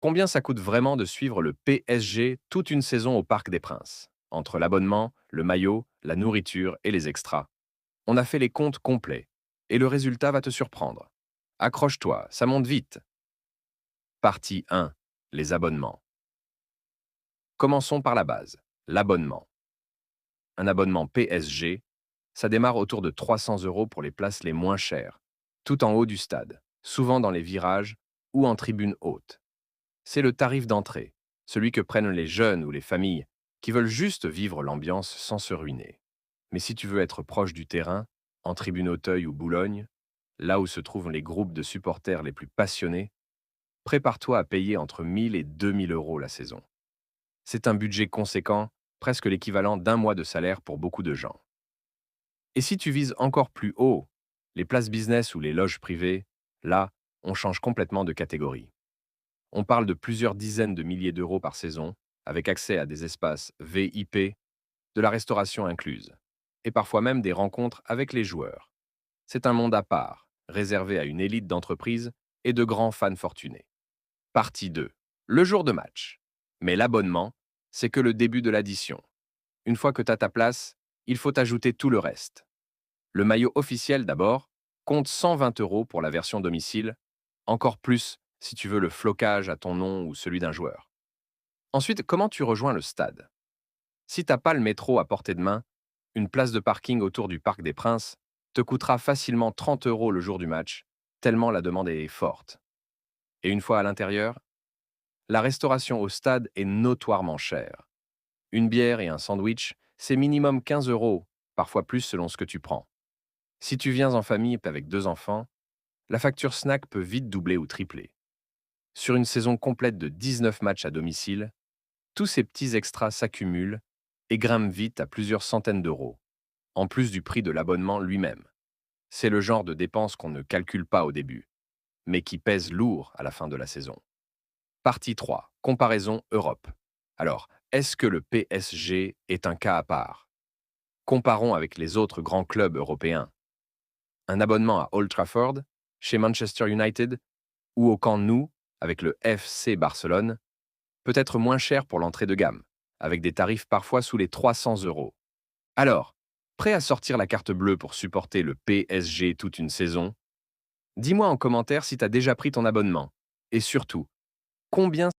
Combien ça coûte vraiment de suivre le PSG toute une saison au Parc des Princes? Entre l'abonnement, le maillot, la nourriture et les extras. On a fait les comptes complets. Et le résultat va te surprendre. Accroche-toi, ça monte vite. Partie 1. Les abonnements. Commençons par la base. L'abonnement. Un abonnement PSG, ça démarre autour de 300 € pour les places les moins chères, tout en haut du stade, souvent dans les virages ou en tribune haute. C'est le tarif d'entrée, celui que prennent les jeunes ou les familles qui veulent juste vivre l'ambiance sans se ruiner. Mais si tu veux être proche du terrain, en tribune Auteuil ou Boulogne, là où se trouvent les groupes de supporters les plus passionnés, prépare-toi à payer entre 1000 et 2000 € la saison. C'est un budget conséquent, presque l'équivalent d'un mois de salaire pour beaucoup de gens. Et si tu vises encore plus haut, les places business ou les loges privées, là, on change complètement de catégorie. On parle de plusieurs dizaines de milliers d'euros par saison, avec accès à des espaces VIP, de la restauration incluse, et parfois même des rencontres avec les joueurs. C'est un monde à part, réservé à une élite d'entreprises et de grands fans fortunés. Partie 2. Le jour de match. Mais l'abonnement, c'est que le début de l'addition. Une fois que tu as ta place, il faut ajouter tout le reste. Le maillot officiel d'abord compte 120 € pour la version domicile, encore plus si tu veux le flocage à ton nom ou celui d'un joueur. Ensuite, comment tu rejoins le stade? Si t'as pas le métro à portée de main, une place de parking autour du Parc des Princes te coûtera facilement 30 € le jour du match, tellement la demande est forte. Et une fois à l'intérieur, la restauration au stade est notoirement chère. Une bière et un sandwich, c'est minimum 15 €, parfois plus selon ce que tu prends. Si tu viens en famille avec deux enfants, la facture snack peut vite doubler ou tripler. Sur une saison complète de 19 matchs à domicile, tous ces petits extras s'accumulent et grimpent vite à plusieurs centaines d'euros, en plus du prix de l'abonnement lui-même. C'est le genre de dépenses qu'on ne calcule pas au début, mais qui pèsent lourd à la fin de la saison. Partie 3. Comparaison Europe. Alors, est-ce que le PSG est un cas à part? Comparons avec les autres grands clubs européens. Un abonnement à Old Trafford, chez Manchester United ou au Camp Nou avec le FC Barcelone peut être moins cher pour l'entrée de gamme, avec des tarifs parfois sous les 300 €. Alors, prêt à sortir la carte bleue pour supporter le PSG toute une saison? Dis-moi en commentaire si tu as déjà pris ton abonnement. Et surtout, combien